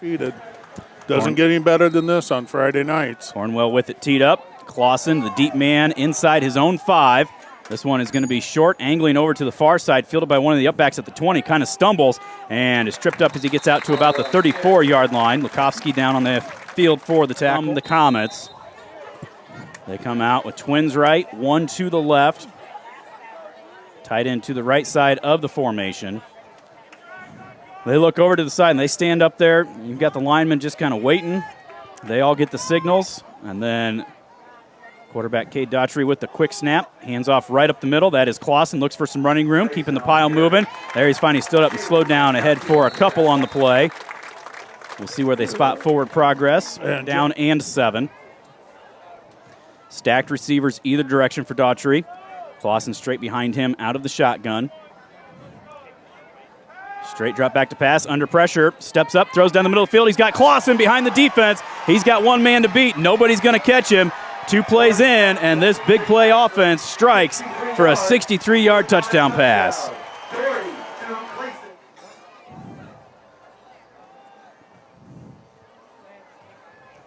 undefeated. Doesn't get any better than this on Friday nights. Cornwell with it teed up. Clausen, the deep man, inside his own 5. This one is going to be short, angling over to the far side, fielded by one of the upbacks at the 20, kind of stumbles and is tripped up as he gets out to about the 34-yard line. Lukowski down on the field for the tackle. From the Comets. They come out with twins right, one to the left. Tight end to the right side of the formation. They look over to the side and they stand up there. You've got the linemen just kind of waiting. They all get the signals, and then quarterback Cade Daughtry with the quick snap. Hands off right up the middle. That is Clausen. Looks for some running room, keeping the pile moving. There he's finally stood up and slowed down ahead for a couple on the play. We'll see where they spot forward progress. Down and 7. Stacked receivers either direction for Daughtry. Clausen straight behind him out of the shotgun. Straight drop back to pass, under pressure, steps up, throws down the middle of the field. He's got Clausen behind the defense. He's got one man to beat. Nobody's going to catch him. 2 plays in, and this big play offense strikes for a 63-yard touchdown pass.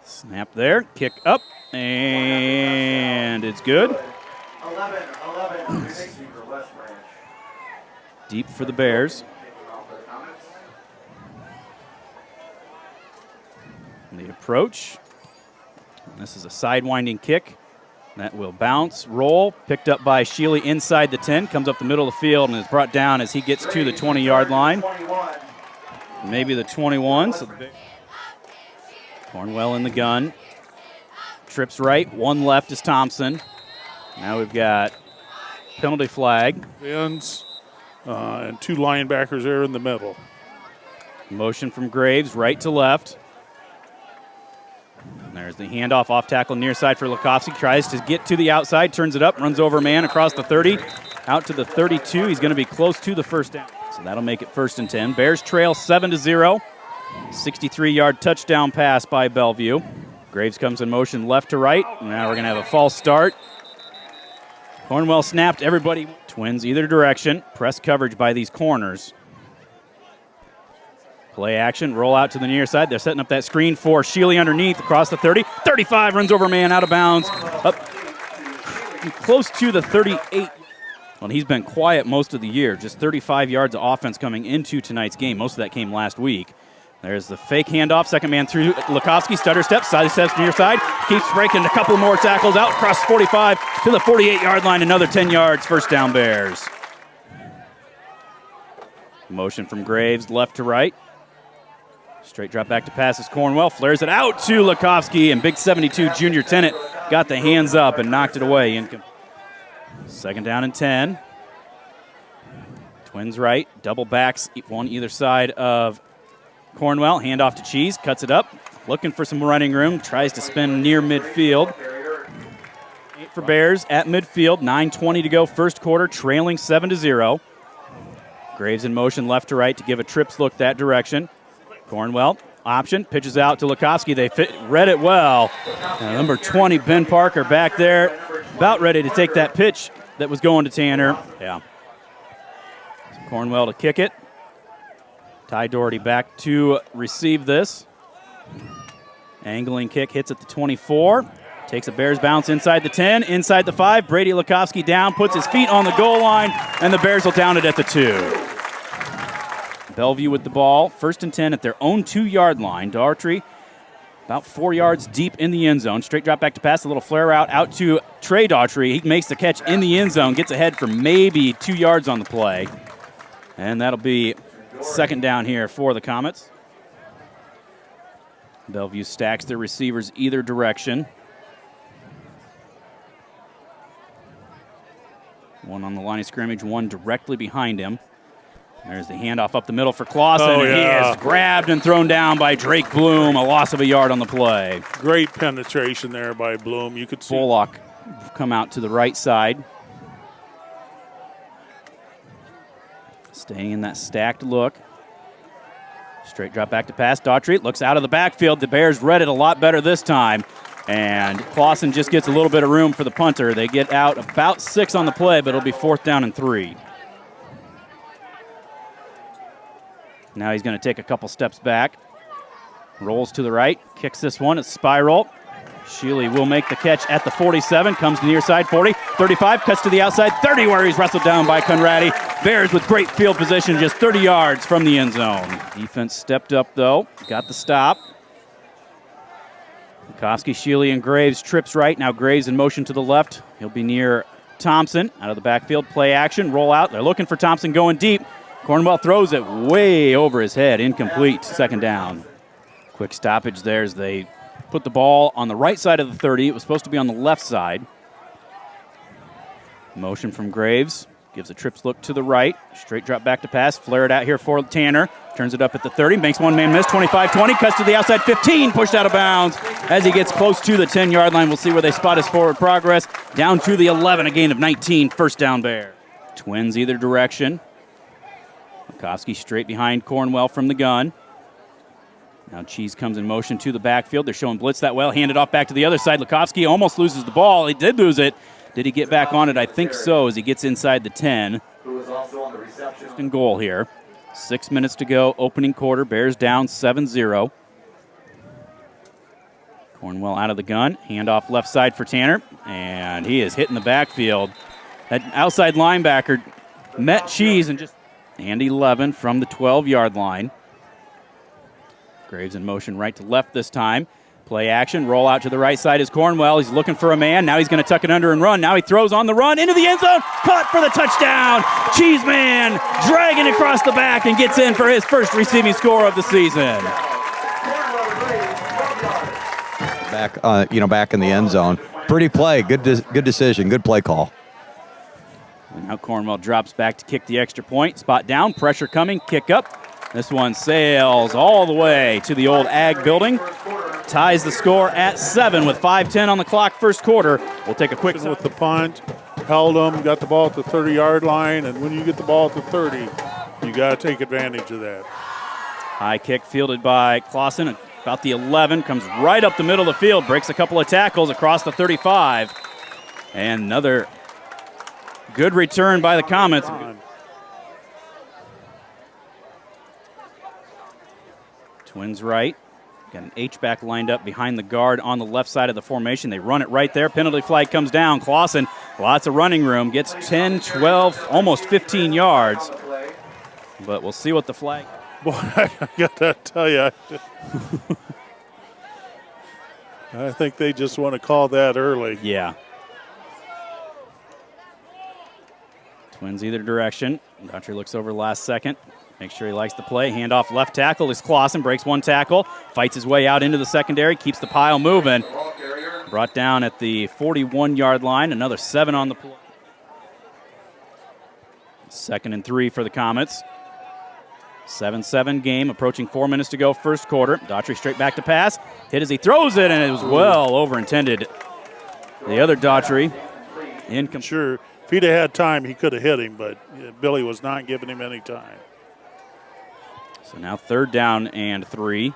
Snap there, kick up, and it's good. 11. Deep for the Bears. The approach. This is a sidewinding kick. That will bounce, roll, picked up by Sheely inside the 10, comes up the middle of the field and is brought down as he gets to the 20-yard line. Maybe the 21. So Cornwell in the gun. Trips right, one left is Thompson. Now we've got penalty flag. Ends, and 2 linebackers there in the middle. Motion from Graves, right to left. And there's the handoff off tackle near side for Lukowski. Tries to get to the outside, turns it up, runs over a man across the 30, out to the 32. He's going to be close to the first down. So that'll make it 1st and 10. Bears trail 7-0. 63-yard touchdown pass by Bellevue. Graves comes in motion left to right. Now we're going to have a false start. Cornwell snapped everybody. Twins either direction. Press coverage by these corners. Play action, roll out to the near side. They're setting up that screen for Sheely underneath, across the 30. 35, runs over a man, out of bounds. Up close to the 38. Well, he's been quiet most of the year. Just 35 yards of offense coming into tonight's game. Most of that came last week. There's the fake handoff, second man through Lukowski, stutter steps, side steps near side. Keeps breaking a couple more tackles out, across 45 to the 48-yard line. Another 10 yards, first down Bears. Motion from Graves, left to right. Straight drop back to pass is Cornwell. Flares it out to Lukowski, and big 72 junior Tennant got the hands up and knocked it away. Second down and 10. Twins right, double backs, one either side of Cornwell. Handoff to Cheese, cuts it up, looking for some running room, tries to spin near midfield. 8 for Bears at midfield, 9:20 to go, first quarter, trailing 7-0. Graves in motion left to right to give a trips look that direction. Cornwell, option, pitches out to Lukowski. They read it well. Number 20, Ben Parker, back there, about ready to take that pitch that was going to Tanner. Yeah. So Cornwell to kick it. Ty Doherty back to receive this. Angling kick hits at the 24. Takes a Bears bounce inside the 10, inside the 5. Brady Lukowski down, puts his feet on the goal line, and the Bears will down it at the 2. Bellevue with the ball, 1st and 10 at their own 2-yard line. Daughtry about 4 yards deep in the end zone. Straight drop back to pass, a little flare out to Trey Daughtry. He makes the catch in the end zone, gets ahead for maybe 2 yards on the play. And that'll be second down here for the Comets. Bellevue stacks their receivers either direction. One on the line of scrimmage, one directly behind him. There's the handoff up the middle for Clausen. Oh, yeah. He is grabbed and thrown down by Drake Bloom. A loss of a yard on the play. Great penetration there by Bloom. You could see. Bullock come out to the right side. Staying in that stacked look. Straight drop back to pass. Daughtry looks out of the backfield. The Bears read it a lot better this time. And Clausen just gets a little bit of room for the punter. They get out about 6 on the play, but it'll be 4th down and 3. Now he's going to take a couple steps back. Rolls to the right, kicks this one, a spiral. Shealy will make the catch at the 47, comes to the near side, 40, 35, cuts to the outside, 30, where he's wrestled down by Conradi. Bears with great field position, just 30 yards from the end zone. Defense stepped up, though, got the stop. Lukowski, Shealy, and Graves trips right. Now Graves in motion to the left. He'll be near Thompson, out of the backfield, play action, roll out. They're looking for Thompson going deep. Cornwell throws it way over his head, incomplete, second down. Quick stoppage there as they put the ball on the right side of the 30. It was supposed to be on the left side. Motion from Graves. Gives a trips look to the right. Straight drop back to pass. Flare it out here for Tanner. Turns it up at the 30. Makes one-man miss. 25-20. Cuts to the outside 15. Pushed out of bounds as he gets close to the 10-yard line. We'll see where they spot his forward progress. Down to the 11. A gain of 19. First down Bear. Twins either direction. Lukowski straight behind Cornwell from the gun. Now Cheese comes in motion to the backfield. They're showing blitz that well. Handed off back to the other side. Lukowski almost loses the ball. He did lose it. Did he get back on it? I think so, as he gets inside the 10. First and goal here. 6 minutes to go. Opening quarter. Bears down 7-0. Cornwell out of the gun. Handoff left side for Tanner. And he is hitting the backfield. That outside linebacker met Cheese and just... And 11 from the 12-yard line. Graves in motion right to left this time. Play action, roll out to the right side is Cornwell. He's looking for a man. Now he's going to tuck it under and run. Now he throws on the run into the end zone. Caught for the touchdown. Cheeseman dragging across the back and gets in for his first receiving score of the season. Back in the end zone. Pretty play. Good decision. Good play call. And now Cornwell drops back to kick the extra point. Spot down, pressure coming, kick up. This one sails all the way to the old Ag building. Ties the score at 7 with 5:10 on the clock first quarter. We'll take a quick... With the punt, held them, got the ball at the 30-yard line, and when you get the ball at the 30, you got to take advantage of that. High kick fielded by Clausen, about the 11, comes right up the middle of the field, breaks a couple of tackles across the 35. And another good return by the Comets. Twins right. Got an H-back lined up behind the guard on the left side of the formation. They run it right there. Penalty flag comes down. Clausen, lots of running room. Gets 10, 12, almost 15 yards. But we'll see what the flag... Boy, I got to tell you, I think they just want to call that early. Yeah. Twins either direction. Daughtry looks over last second. Make sure he likes the play. Handoff left tackle is Clausen. Breaks one tackle. Fights his way out into the secondary. Keeps the pile moving. Brought down at the 41-yard line. Another 7 on the play. 2nd and 3 for the Comets. 7-7 game. Approaching 4 minutes to go first quarter. Daughtry straight back to pass. Hit as he throws it, and it was well overintended. The other Daughtry. Sure, if he'd have had time, he could have hit him, but Billy was not giving him any time. So now 3rd down and 3.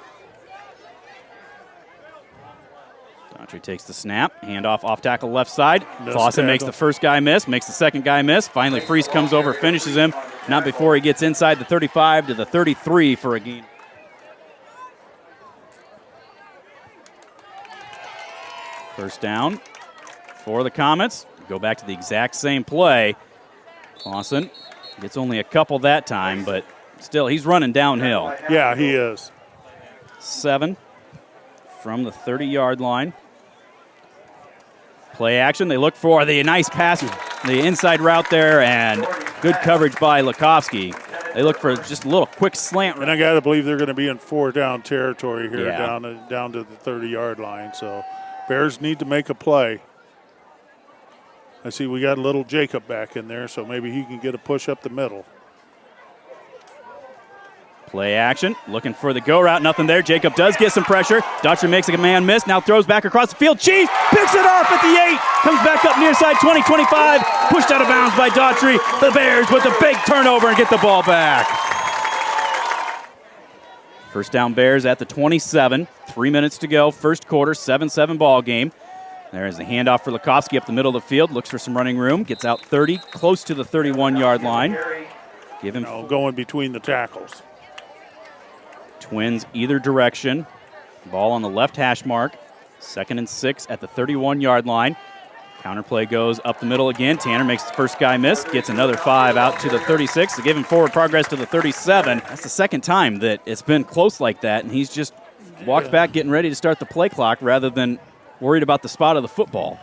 Daughtry takes the snap. Handoff off tackle left side. Clausen makes the first guy miss, makes the second guy miss. Finally, Freese comes over, finishes him. Not before he gets inside the 35 to the 33 for a gain. First down for the Comets. Go back to the exact same play. Clausen gets only a couple that time, but still, he's running downhill. Yeah, he is. 7 from the 30-yard line. Play action. They look for the nice pass, the inside route there, and good coverage by Lukowski. They look for just a little quick slant. And I got to believe they're going to be in 4-down territory here, Yeah. down to the 30-yard line. So Bears need to make a play. I see we got a little Jacob back in there, so maybe he can get a push up the middle. Play action, looking for the go route, nothing there. Jacob does get some pressure. Daughtry makes a man miss, now throws back across the field. Cheese picks it off at the 8, comes back up near side 20, 25, pushed out of bounds by Daughtry. The Bears with a big turnover and get the ball back. First down Bears at the 27, 3 minutes to go, first quarter, 7-7 ball game. There's the handoff for Lukowski up the middle of the field, looks for some running room, gets out 30, close to the 31-yard line. Give him going between the tackles. Twins either direction. Ball on the left hash mark. 2nd and 6 at the 31-yard line. Counterplay goes up the middle again. Tanner makes the first guy miss, gets another 5 out to the 36 to give him forward progress to the 37. That's the second time that it's been close like that, and he's just walked back getting ready to start the play clock rather than worried about the spot of the football.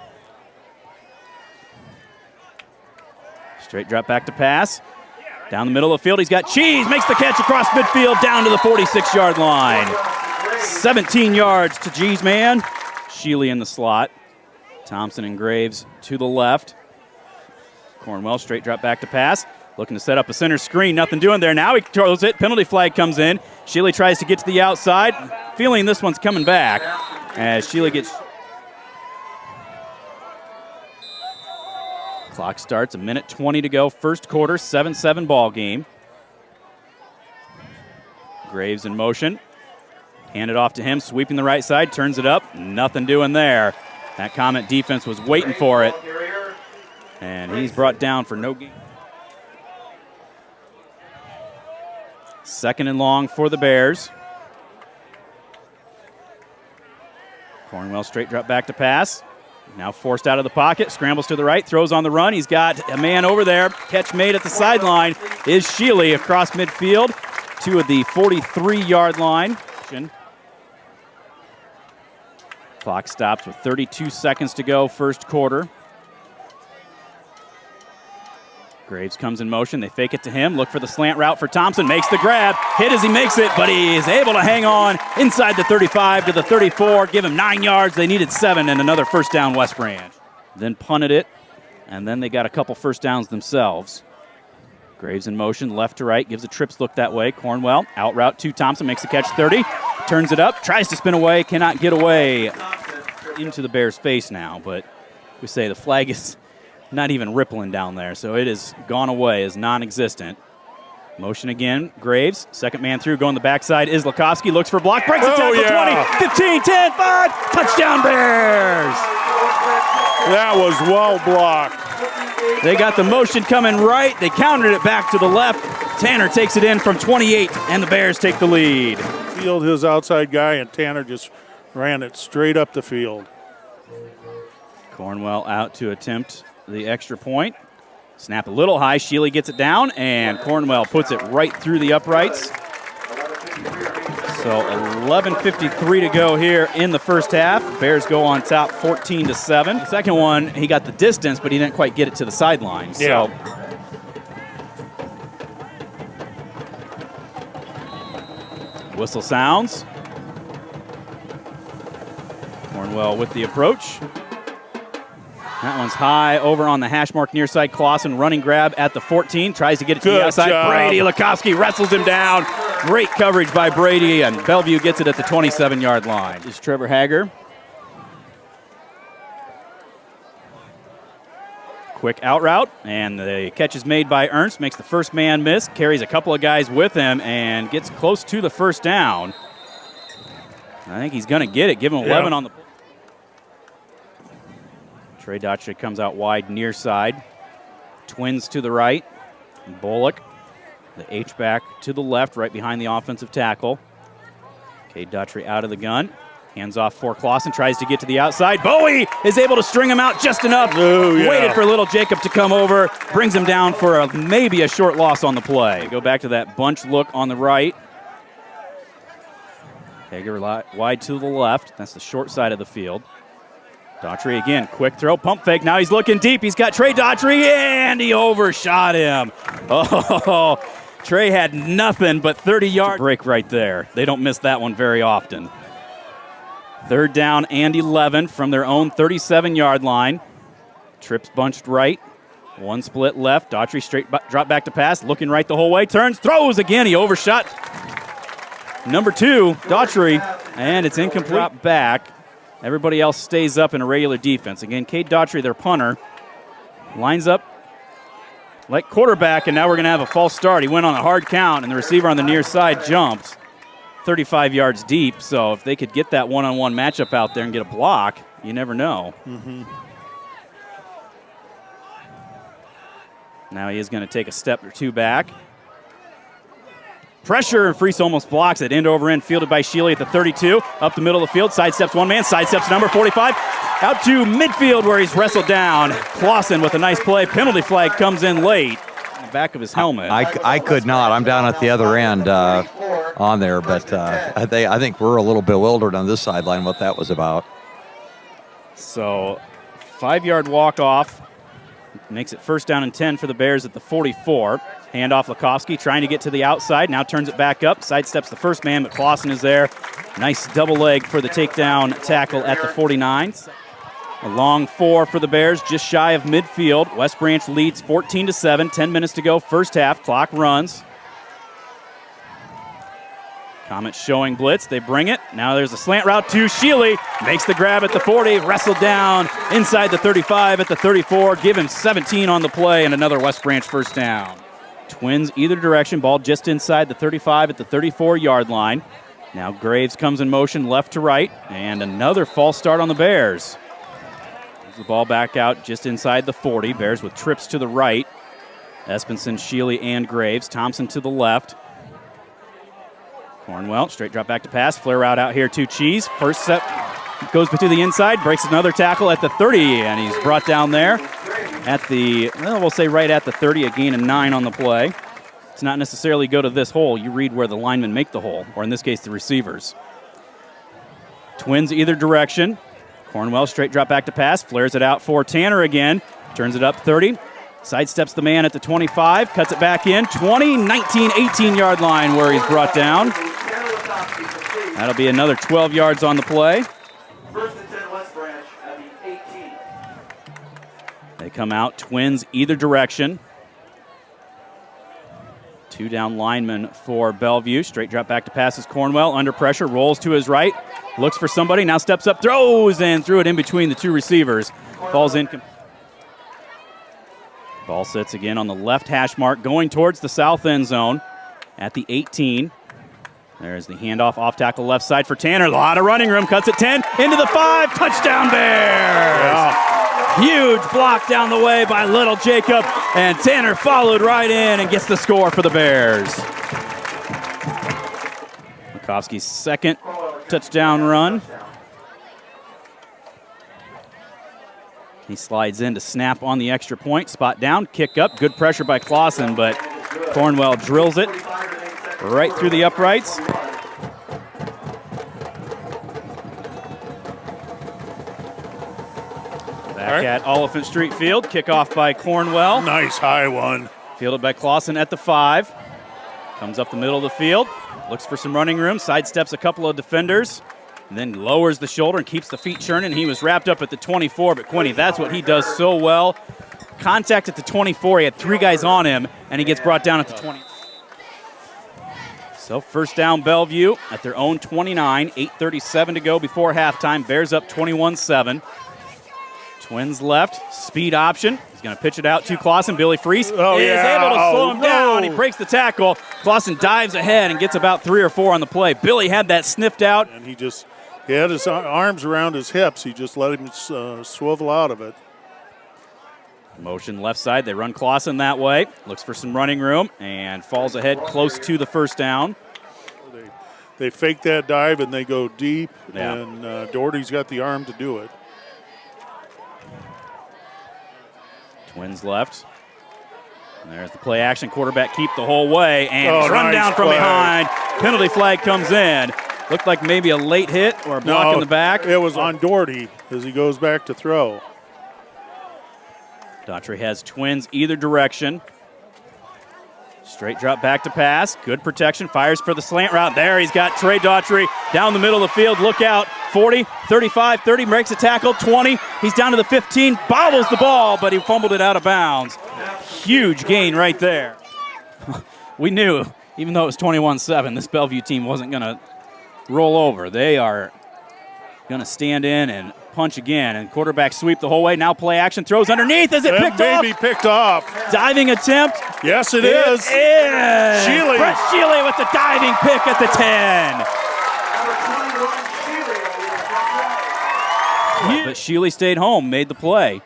Straight drop back to pass. Down the middle of the field, he's got Cheese, makes the catch across midfield down to the 46-yard line. 17 yards to Cheese man. Shealy in the slot. Thompson and Graves to the left. Cornwell straight drop back to pass. Looking to set up a center screen. Nothing doing there. Now he throws it. Penalty flag comes in. Shealy tries to get to the outside. Feeling this one's coming back as Shealy gets... Clock starts. 1:20 to go. First quarter. 7-7 ball game. Graves in motion. Hand it off to him. Sweeping the right side. Turns it up. Nothing doing there. That Comet defense was waiting for it. And he's brought down for no gain. 2nd and long for the Bears. Cornwell straight drop back to pass. Now forced out of the pocket. Scrambles to the right. Throws on the run. He's got a man over there. Catch made at the sideline is Shealy across midfield to the 43-yard line. Clock stops with 32 seconds to go, first quarter. Graves comes in motion. They fake it to him. Look for the slant route for Thompson. Makes the grab. Hit as he makes it, but he is able to hang on inside the 35 to the 34. Give him 9 yards. They needed 7 and another first down, West Branch. Then punted it, and then they got a couple first downs themselves. Graves in motion, left to right, gives a trips look that way. Cornwell, out route to Thompson, makes the catch 30, turns it up, tries to spin away, cannot get away into the Bears' face now, but we say the flag is not even rippling down there, so it has gone away, is non-existent. Motion again, Graves, second man through, going the backside is Lukowski, looks for block, breaks the tackle, 20, 15, 10, 5, touchdown Bears! That was well blocked. They got the motion coming right. They countered it back to the left. Tanner takes it in from 28, and the Bears take the lead. Field his outside guy, and Tanner just ran it straight up the field. Cornwell out to attempt the extra point. Snap a little high. Shealy gets it down, and Cornwell puts it right through the uprights. So 11:53 to go here in the first half. Bears go on top 14-7. The second one, he got the distance, but he didn't quite get it to the sideline. Yeah. So whistle sounds. Cornwell with the approach. That one's high over on the hash mark near side. Clausen running grab at the 14. Tries to get it to the outside. Job. Brady Lukowski wrestles him down. Great coverage by Brady, and Bellevue gets it at the 27-yard line. This is Trevor Hager. Quick out route, and the catch is made by Ernst. Makes the first man miss. Carries a couple of guys with him and gets close to the first down. I think he's going to get it. Give him 11 on the play. Trey Daughtry comes out wide near side. Twins to the right. Bullock, the H-back to the left, right behind the offensive tackle. Cade Daughtry out of the gun. Hands off for Clausen, tries to get to the outside. Bowie is able to string him out just enough. Oh, yeah. Waited for little Jacob to come over. Brings him down for maybe a short loss on the play. Go back to that bunch look on the right. Hager wide to the left. That's the short side of the field. Daughtry again, quick throw, pump fake. Now he's looking deep. He's got Trey Daughtry, and he overshot him. Oh, Trey had nothing but 30 yards. Break right there. They don't miss that one very often. Third down and 11 from their own 37-yard line. Trips bunched right. One split left. Daughtry straight drop back to pass, looking right the whole way. Turns, throws again. He overshot number 2, Daughtry, and it's incomplete. Drop back. Everybody else stays up in a regular defense. Again, Cade Daughtry, their punter, lines up like quarterback, and now we're going to have a false start. He went on a hard count, and the receiver on the near side jumped 35 yards deep. So if they could get that one-on-one matchup out there and get a block, you never know. Mm-hmm. Now he is going to take a step or two back. Pressure, and Freese almost blocks it. End over end, fielded by Sheely at the 32. Up the middle of the field, sidesteps one man, sidesteps number 45. Out to midfield where he's wrestled down. Clausen with a nice play. Penalty flag comes in late. In the back of his helmet. I could not. I'm down at the other end on there, but I think we're a little bewildered on this sideline what that was about. So 5-yard walk off. Makes it 1st down and 10 for the Bears at the 44. Handoff Lukowski trying to get to the outside. Now turns it back up. Sidesteps the first man, but Clausen is there. Nice double leg for the takedown tackle at the 49. A long 4 for the Bears, just shy of midfield. West Branch leads 14-7. 10 minutes to go, first half. Clock runs. Comets showing blitz. They bring it. Now there's a slant route to Sheely. Makes the grab at the 40. Wrestled down inside the 35 at the 34. Give him 17 on the play and another West Branch first down. Twins either direction. Ball just inside the 35 at the 34-yard line. Now Graves comes in motion left to right. And another false start on the Bears. There's the ball back out just inside the 40. Bears with trips to the right. Espenson, Sheely, and Graves. Thompson to the left. Cornwell, straight drop back to pass. Flare route out here to Cheese. First step goes to the inside, breaks another tackle at the 30, and he's brought down there at the, well, we'll say right at the 30, a gain of 9 on the play. It's not necessarily go to this hole. You read where the linemen make the hole, or in this case, the receivers. Twins either direction. Cornwell, straight drop back to pass. Flares it out for Tanner again. Turns it up 30. Sidesteps the man at the 25. Cuts it back in. 20, 19, 18-yard line where he's brought down. That'll be another 12 yards on the play. 1st and 10 West Branch at the 18. They come out, Twins either direction. 2 down linemen for Bellevue. Straight drop back to passes Cornwell. Under pressure, rolls to his right. Looks for somebody, now steps up, throws, and threw it in between the 2 receivers. Falls in. Ball sits again on the left hash mark, going towards the south end zone at the 18. There's the handoff off tackle left side for Tanner. A lot of running room. Cuts it 10 into the 5. Touchdown Bears! Yeah. Huge block down the way by Little Jacob. And Tanner followed right in and gets the score for the Bears. Lukowski's second touchdown run. He slides in to snap on the extra point. Spot down, kick up. Good pressure by Clausen, but Cornwell drills it right through the uprights. Back at Oliphant Street Field. Kickoff by Cornwell. Nice high one. Fielded by Clausen at the 5. Comes up the middle of the field. Looks for some running room. Sidesteps a couple of defenders. And then lowers the shoulder and keeps the feet churning. He was wrapped up at the 24, but Quinny, that's what he does so well. Contact at the 24. He had 3 guys on him, and he gets brought down at the 20. So first down Bellevue at their own 29. 8:37 to go before halftime. Bears up 21-7. Twins left. Speed option. He's going to pitch it out to Clausen. Billy Freese is able to slow him down. He breaks the tackle. Clausen dives ahead and gets about 3 or 4 on the play. Billy had that sniffed out. And he had his arms around his hips. He just let him swivel out of it. Motion left side. They run Clausen that way. Looks for some running room and falls ahead close to the first down. They fake that dive and they go deep. Yeah. And Doherty's got the arm to do it. Twins left. And there's the play action. Quarterback keep the whole way. And he's run nice down from play. behind. Penalty flag comes in. Looked like maybe a late hit or a block in the back. It was on Doherty as he goes back to throw. Daughtry has Twins either direction. Straight drop back to pass. Good protection. Fires for the slant route. There he's got Trey Daughtry down the middle of the field. Look out. 40, 35, 30. Breaks a tackle. 20. He's down to the 15. Bobbles the ball, but he fumbled it out of bounds. Huge gain right there. We knew, even though it was 21-7, this Bellevue team wasn't going to roll over. They are going to stand in and punch again, and quarterback sweep the whole way. Now play action, throws underneath. Is it picked off? Maybe picked off. Diving attempt. Yes, it is. Sheely. Brett Sheely with the diving pick at the 10. But Sheely stayed home, made the play.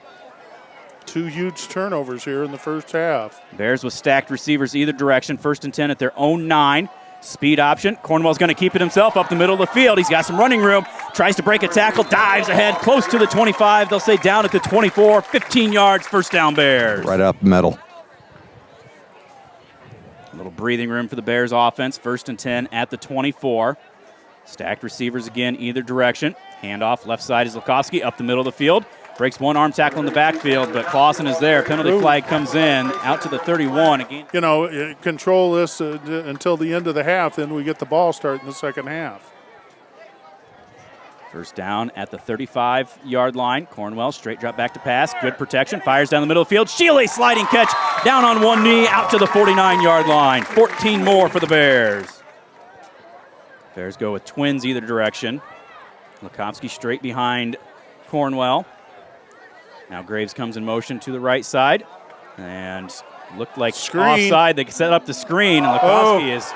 2 huge turnovers here in the first half. Bears with stacked receivers either direction. 1st and 10 at their own 9. Speed option. Cornwell's going to keep it himself up the middle of the field. He's got some running room. Tries to break a tackle. Dives ahead close to the 25. They'll say down at the 24. 15 yards. First down, Bears. Right up middle. A little breathing room for the Bears offense. 1st and 10 at the 24. Stacked receivers again either direction. Handoff. Left side is Lukowski up the middle of the field. Breaks one arm tackle in the backfield, but Clausen is there. Penalty flag comes in, out to the 31 again. You know, control this until the end of the half, then we get the ball starting the second half. First down at the 35-yard line. Cornwell, straight drop back to pass. Good protection, fires down the middle of the field. Shealy, sliding catch, down on one knee, out to the 49-yard line. 14 more for the Bears. Bears go with twins either direction. Lukowski straight behind Cornwell. Now Graves comes in motion to the right side, and looked like offside. They set up the screen, and Lukowski is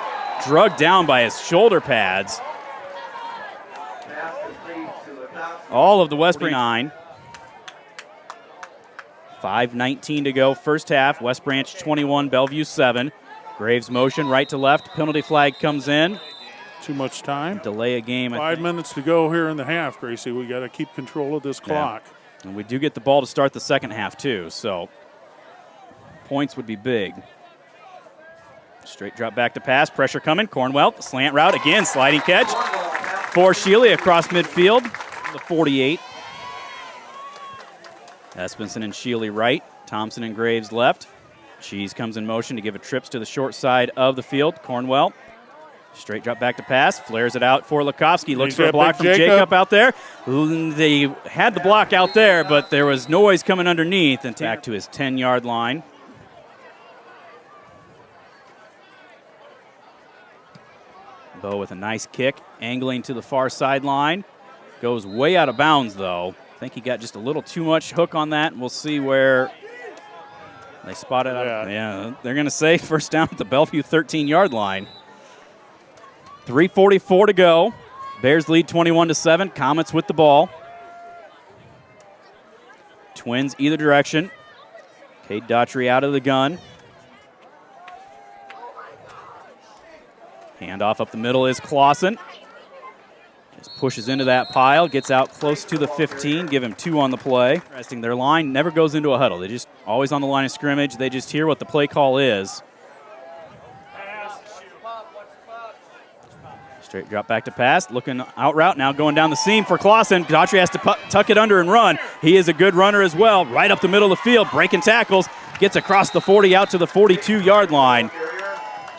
drugged down by his shoulder pads. All of the West Branch 9. 5:19 to go, first half. West Branch 21, Bellevue 7. Graves motion right to left. Penalty flag comes in. Too much time. Delay a game. 5 minutes to go here in the half, Gracie. We got to keep control of this clock. And we do get the ball to start the second half, too, so points would be big. Straight drop back to pass. Pressure coming. Cornwell, slant route. Again, sliding catch for Shealy across midfield. The 48. Espenson and Shealy right. Thompson and Graves left. Cheese comes in motion to give a trips to the short side of the field. Cornwell. Straight drop back to pass, flares it out for Lukowski. Looks for a block from Jacob out there. They had the block out there, but there was noise coming underneath, and back to his 10-yard line. Bo with a nice kick, angling to the far sideline. Goes way out of bounds, though. I think he got just a little too much hook on that, and we'll see where they spot it out. Yeah, they're going to say first down at the Bellevue 13-yard line. 3:44 to go. Bears lead 21-7. Comets with the ball. Twins either direction. Cade Daughtry out of the gun. Handoff up the middle is Clausen. Just pushes into that pile, gets out close to the 15, give him 2 on the play. Interesting, their line never goes into a huddle. They just always on the line of scrimmage. They just hear what the play call is. Straight drop back to pass, looking out route, now going down the seam for Clausen. Daughtry has to tuck it under and run. He is a good runner as well, right up the middle of the field, breaking tackles, gets across the 40 out to the 42-yard line.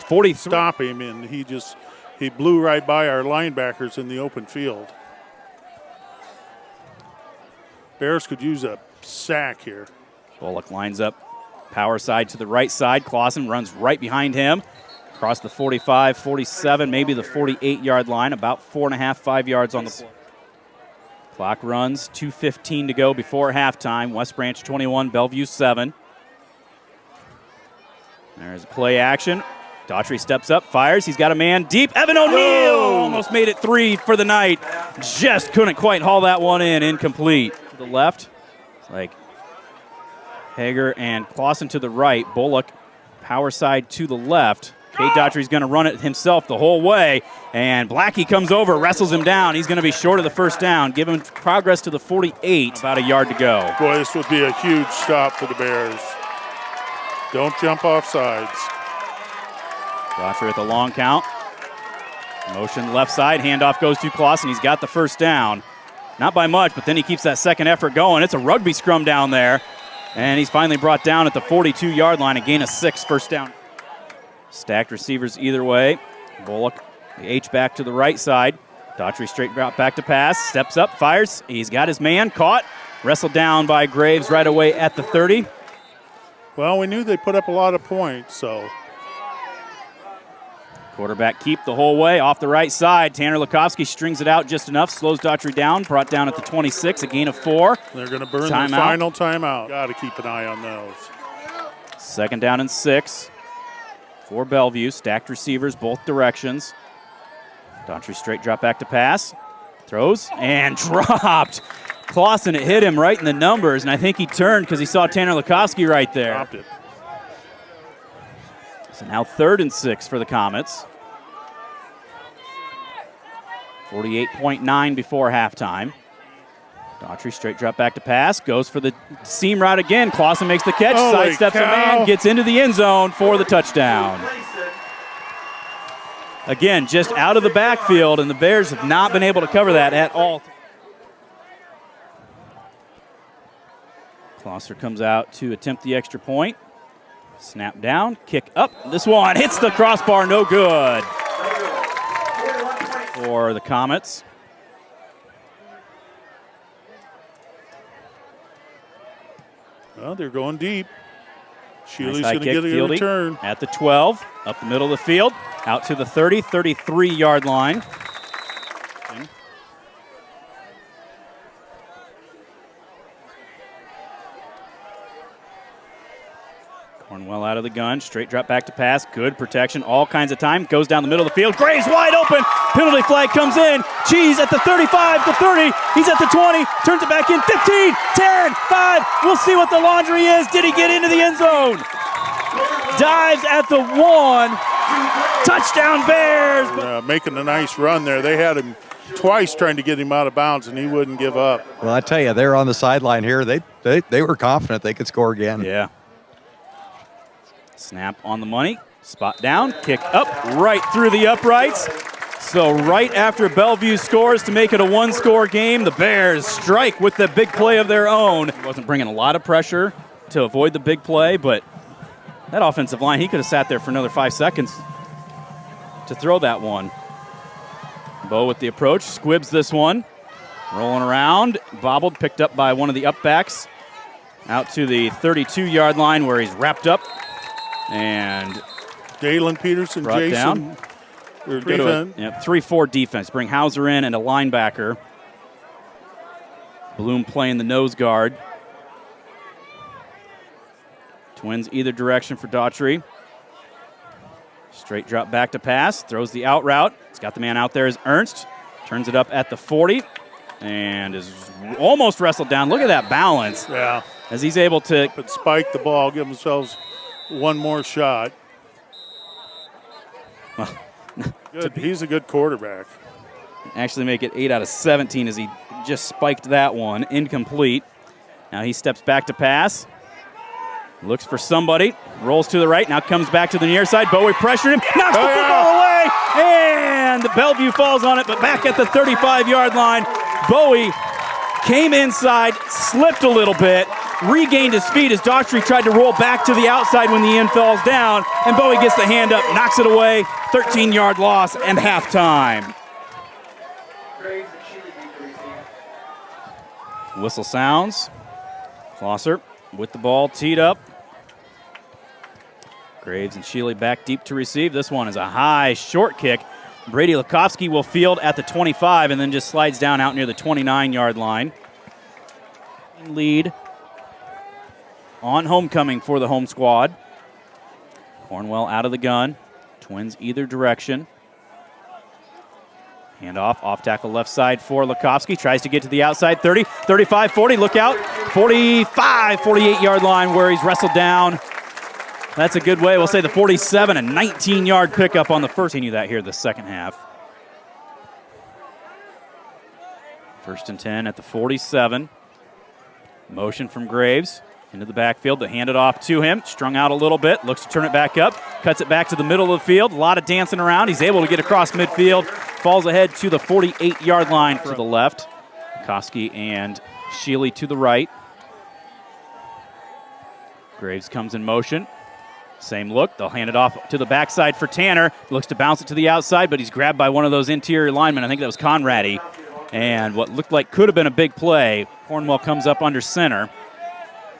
40. Stop him, and he blew right by our linebackers in the open field. Bears could use a sack here. Bullock lines up, power side to the right side. Clausen runs right behind him. Across the 45, 47, maybe the 48-yard line, about 4.5, 5 yards on the floor. Clock runs, 2:15 to go before halftime. West Branch 21, Bellevue 7. There's play action. Daughtry steps up, fires. He's got a man deep. Evan O'Neal almost made it 3 for the night. Just couldn't quite haul that one in. Incomplete. To the left, it's like Hager and Clausen to the right. Bullock, power side to the left. Cade Daughtry's going to run it himself the whole way, and Blackie comes over, wrestles him down. He's going to be short of the first down. Give him progress to the 48, about a yard to go. Boy, this would be a huge stop for the Bears. Don't jump off sides. Daughtry at the long count. Motion left side, handoff goes to Clausen. He's got the first down. Not by much, but then he keeps that second effort going. It's a rugby scrum down there, and he's finally brought down at the 42-yard line, a gain of 6, first down. Stacked receivers either way. Bullock, the H-back to the right side. Daughtry straight drop back to pass. Steps up, fires. He's got his man caught. Wrestled down by Graves right away at the 30. Well, we knew they put up a lot of points, so. Quarterback keep the whole way off the right side. Tanner Lukowski strings it out just enough. Slows Daughtry down. Brought down at the 26, a gain of 4. They're going to burn their final timeout. Got to keep an eye on those. Second down and 6. For Bellevue, stacked receivers both directions. Daughtry straight drop back to pass. Throws and dropped. Clausen, it hit him right in the numbers, and I think he turned because he saw Tanner Lukowski right there. Dropped it. So now 3rd and 6 for the Comets. 48.9 before halftime. Daughtry straight drop back to pass, goes for the seam route again. Clausen makes the catch, Holy sidesteps a man, gets into the end zone for the touchdown. Again, just out of the backfield, and the Bears have not been able to cover that at all. Clausen comes out to attempt the extra point. Snap down, kick up. This one hits the crossbar, no good for the Comets. Well, they're going deep. Shealy's Nice going to get a Fieldy return. at the 12, up the middle of the field, out to the 30, 33-yard line. Cornwell out of the gun, straight drop back to pass, good protection, all kinds of time, goes down the middle of the field, Graves wide open, penalty flag comes in, Cheese at the 35, the 30, he's at the 20, turns it back in, 15, 10, 5, we'll see what the laundry is, did he get into the end zone? Dives at the 1, touchdown Bears! Making a nice run there. They had him twice trying to get him out of bounds, and he wouldn't give up. Well, I tell you, they're on the sideline here. They were confident they could score again. Yeah. Snap on the money, spot down, kick up, right through the uprights. So right after Bellevue scores to make it a one-score game, the Bears strike with the big play of their own. Wasn't bringing a lot of pressure to avoid the big play, but that offensive line, he could have sat there for another 5 seconds to throw that one. Bo with the approach, squibs this one, rolling around, bobbled, picked up by one of the upbacks, out to the 32-yard line where he's wrapped up. And Dalen Peterson, brought Jason. down. Or defense. 3-4 defense. Bring Hauser in and a linebacker. Bloom playing the nose guard. Twins either direction for Daughtry. Straight drop back to pass. Throws the out route. He's got the man out there as Ernst. Turns it up at the 40. And is almost wrestled down. Look at that balance. Yeah. As he's able to But spike the ball, give themselves one more shot. Good. He's a good quarterback. actually make it 8 out of 17 as he just spiked that one. Incomplete. Now he steps back to pass. Looks for somebody. Rolls to the right. Now comes back to the near side. Bowie pressured him. Knocks the football away. And the Bellevue falls on it, but back at the 35-yard line. Bowie came inside, slipped a little bit, regained his feet as Daughtry tried to roll back to the outside when the end falls down, and Bowie gets the hand up, knocks it away, 13-yard loss and halftime. Whistle sounds. Closser with the ball teed up. Graves and Shealy back deep to receive. This one is a high, short kick. Brady Lukovsky will field at the 25 and then just slides down out near the 29-yard line. Lead on homecoming for the home squad. Cornwell out of the gun. Twins either direction. Handoff, off tackle left side for Lukovsky. Tries to get to the outside 30, 35, 40. Look out. 45, 48-yard line where he's wrestled down. That's a good way. We'll say the 47, a 19-yard pickup on the first. Continue that here the second half. 1st and 10 at the 47. Motion from Graves into the backfield. They hand it off to him. Strung out a little bit. Looks to turn it back up. Cuts it back to the middle of the field. A lot of dancing around. He's able to get across midfield. Falls ahead to the 48-yard line to the left. Koski and Shealy to the right. Graves comes in motion. Same look. They'll hand it off to the backside for Tanner. Looks to bounce it to the outside, but he's grabbed by one of those interior linemen. I think that was Conradi. And what looked like could have been a big play. Cornwell comes up under center.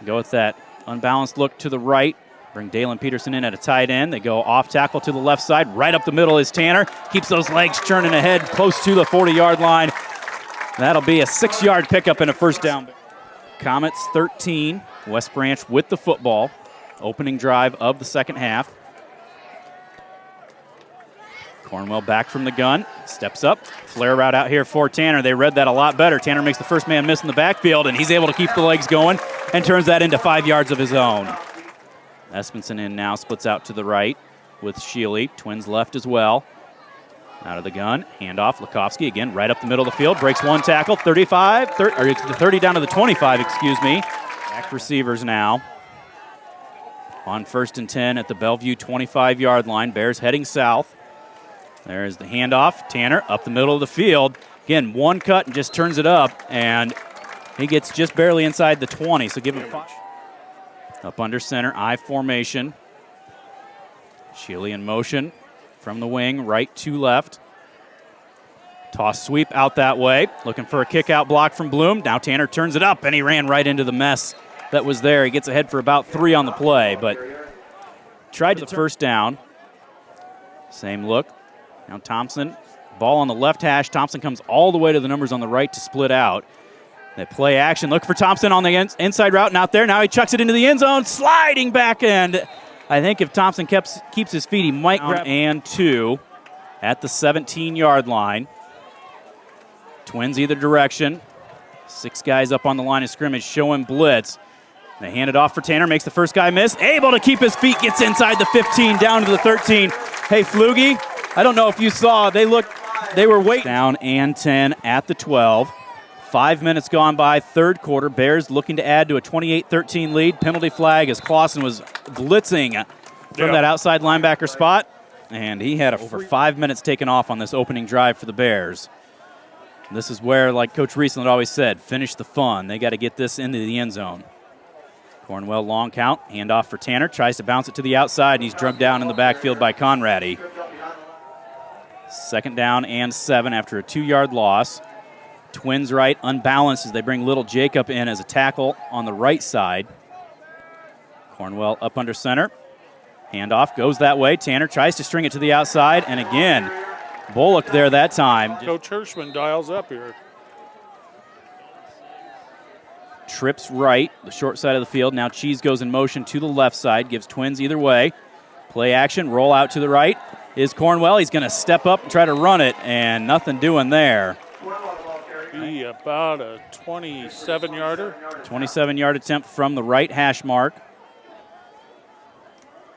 Go with that unbalanced look to the right. Bring Dalen Peterson in at a tight end. They go off tackle to the left side. Right up the middle is Tanner. Keeps those legs churning ahead close to the 40-yard line. That'll be a 6-yard pickup and a first down. Comets 13. West Branch with the football. Opening drive of the second half. Cornwell back from the gun. Steps up. Flare route out here for Tanner. They read that a lot better. Tanner makes the first man miss in the backfield, and he's able to keep the legs going and turns that into 5 yards of his own. Espenson in now, splits out to the right with Shealy. Twins left as well. Out of the gun, handoff, Lukovsky again, right up the middle of the field, breaks one tackle, 35, 30, or it's the 30 down to the 25, excuse me. Back receivers now. On 1st and 10 at the Bellevue 25-yard line. Bears heading south. There's the handoff. Tanner up the middle of the field. Again, one cut and just turns it up, and he gets just barely inside the 20, so give him 5. Up under center, I formation. Shealy in motion from the wing, right to left. Toss sweep out that way. Looking for a kick out block from Bloom. Now Tanner turns it up, and he ran right into the mess that was there. He gets ahead for about 3 on the play, but tried to first down. Same look. Now Thompson, ball on the left hash. Thompson comes all the way to the numbers on the right to split out. They play action. Look for Thompson on the inside route, not there. Now he chucks it into the end zone, sliding back end. I think if Thompson keeps his feet, he might grab. And 2 at the 17-yard line. Twins either direction. 6 guys up on the line of scrimmage showing blitz. They hand it off for Tanner, makes the first guy miss. Able to keep his feet, gets inside the 15, down to the 13. Hey, Flugie, I don't know if you saw, they were waiting. Down and 10 at the 12. 5 minutes gone by, third quarter. Bears looking to add to a 28-13 lead. Penalty flag as Clausen was blitzing from that outside linebacker spot. And he had for 5 minutes taken off on this opening drive for the Bears. This is where, like Coach Riesland always said, finish the fun. They got to get this into the end zone. Cornwell long count, handoff for Tanner, tries to bounce it to the outside, and he's drugged down in the backfield by Conradi. 2nd down and 7 after a 2-yard loss. Twins right, unbalanced as they bring little Jacob in as a tackle on the right side. Cornwell up under center. Handoff goes that way. Tanner tries to string it to the outside, and again, Bullock there that time. Coach Hirschman dials up here. Trips right, the short side of the field. Now Cheese goes in motion to the left side, gives Twins either way. Play action, roll out to the right is Cornwell. He's going to step up and try to run it, and nothing doing there. Be about a 27-yarder. 27-yard attempt from the right hash mark.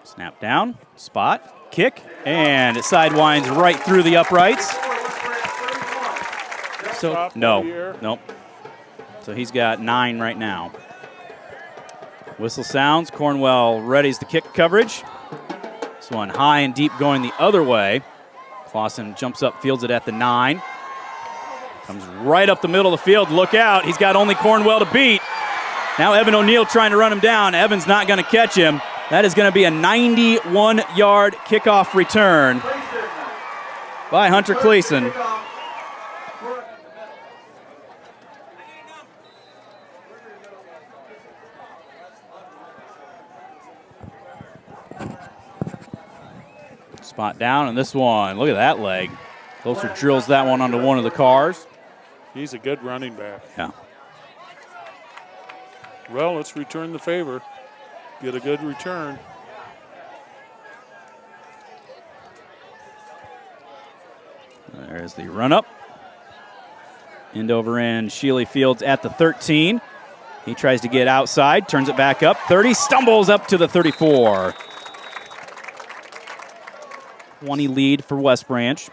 Snap down, spot, kick, and it sidewinds right through the uprights. So, nope. So he's got 9 right now. Whistle sounds. Cornwell readies the kick coverage. This one high and deep going the other way. Clausen jumps up, fields it at the 9. Comes right up the middle of the field. Look out. He's got only Cornwell to beat. Now Evan O'Neill trying to run him down. Evan's not going to catch him. That is going to be a 91-yard kickoff return by Hunter Cleason. Spot down, and this one, look at that leg. Closer drills that one onto one of the cars. He's a good running back. Yeah. Well, let's return the favor. Get a good return. There's the run up. End over end. Shealy fields at the 13. He tries to get outside, turns it back up. 30, stumbles up to the 34. 20 lead for West Branch.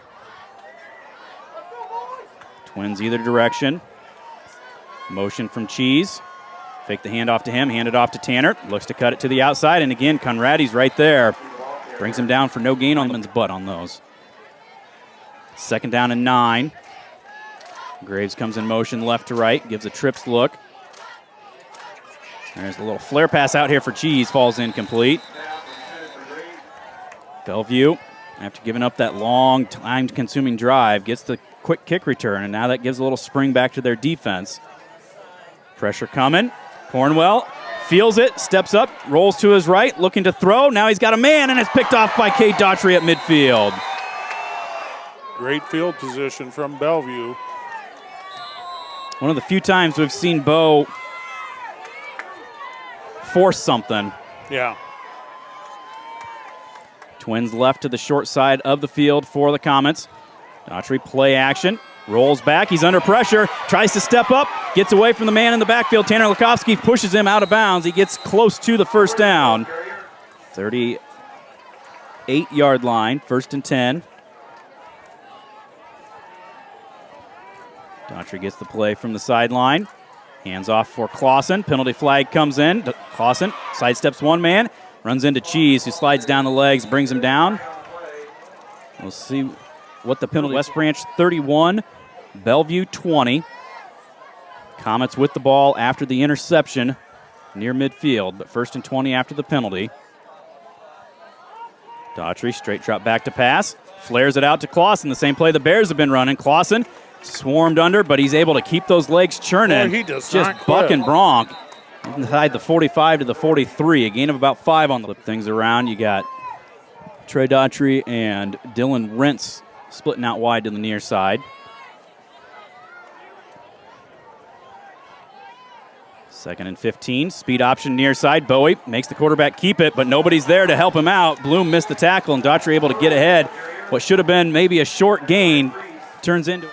Twins either direction. Motion from Cheese. Fake the handoff to him, hand it off to Tanner. Looks to cut it to the outside, and again, Conradi's right there. Brings him down for no gain on his butt on those. 2nd down and 9. Graves comes in motion left to right, gives a trips look. There's a little flare pass out here for Cheese, falls incomplete. Bellevue, after giving up that long, time-consuming drive, gets the quick kick return, and now that gives a little spring back to their defense. Pressure coming. Cornwell feels it, steps up, rolls to his right, looking to throw. Now he's got a man, and it's picked off by Cade Daughtry at midfield. Great field position from Bellevue. One of the few times we've seen Bo force something. Yeah. Twins left to the short side of the field for the Comets. Daughtry play action. Rolls back. He's under pressure. Tries to step up. Gets away from the man in the backfield. Tanner Lukovsky pushes him out of bounds. He gets close to the first down. 38-yard line. 1st and 10. Daughtry gets the play from the sideline. Hands off for Clausen. Penalty flag comes in. Clausen sidesteps one man. Runs into Cheese, who slides down the legs, brings him down. We'll see what the penalty. West Branch 31, Bellevue 20. Comets with the ball after the interception near midfield, but 1st and 20 after the penalty. Daughtry straight drop back to pass. Flares it out to Clausen, the same play the Bears have been running. Clausen swarmed under, but he's able to keep those legs churning. Boy, he does just not quit. buck and bronc. Inside the 45 to the 43, a gain of about 5 on the flip things around. You got Trey Daughtry and Dylan Rentz splitting out wide to the near side. 2nd and 15, speed option near side. Bowie makes the quarterback keep it, but nobody's there to help him out. Bloom missed the tackle, and Daughtry able to get ahead. What should have been maybe a short gain turns into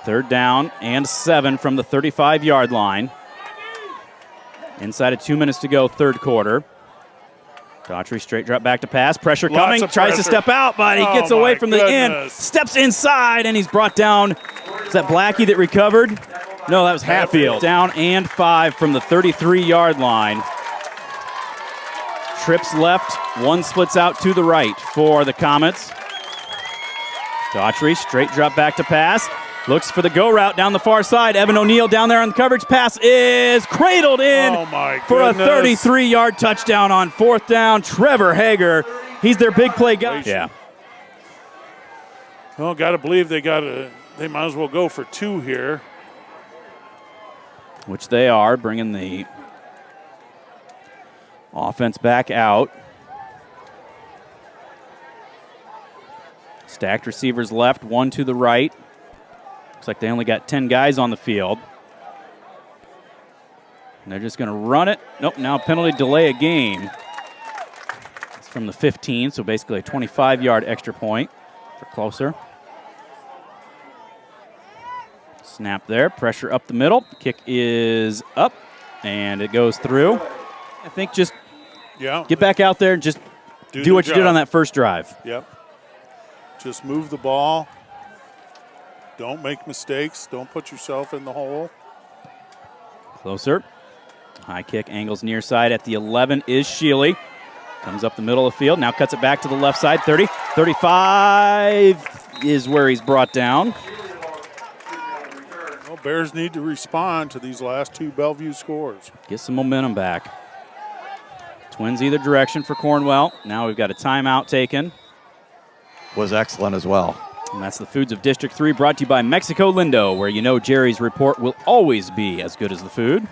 3rd down and 7 from the 35-yard line. Inside of 2 minutes to go, 3rd quarter. Daughtry straight drop back to pass. Pressure coming. Tries to step out, but he gets away from the end. Steps inside, and he's brought down. Is that Blackie that recovered? No, that was Hatfield. Down and 5 from the 33-yard line. Trips left. One splits out to the right for the Comets. Daughtry straight drop back to pass. Looks for the go route down the far side. Evan O'Neill down there on the coverage. Pass is cradled in for a 33-yard touchdown on 4th down. Trevor Hager, he's their big play guy. Yeah. Well, got to believe they might as well go for 2 here. Which they are, bringing the offense back out. Stacked receivers left, 1 to the right. Looks like they only got 10 guys on the field. And they're just going to run it. Nope, now penalty delay a game. It's from the 15, so basically a 25-yard extra point for Closer. Snap there, pressure up the middle. Kick is up, and it goes through. I think just get back out there and just do what you did on that first drive. Yep. Just move the ball. Don't make mistakes. Don't put yourself in the hole. Closer. High kick angles near side at the 11 is Shealy. Comes up the middle of the field. Now cuts it back to the left side. 30. 35 is where he's brought down. Well, Bears need to respond to these last 2 Bellevue scores. Get some momentum back. Twins either direction for Cornwell. Now we've got a timeout taken. Was excellent as well. And that's the Foods of District 3, brought to you by Mexico Lindo, where you know Jerry's report will always be as good as the food.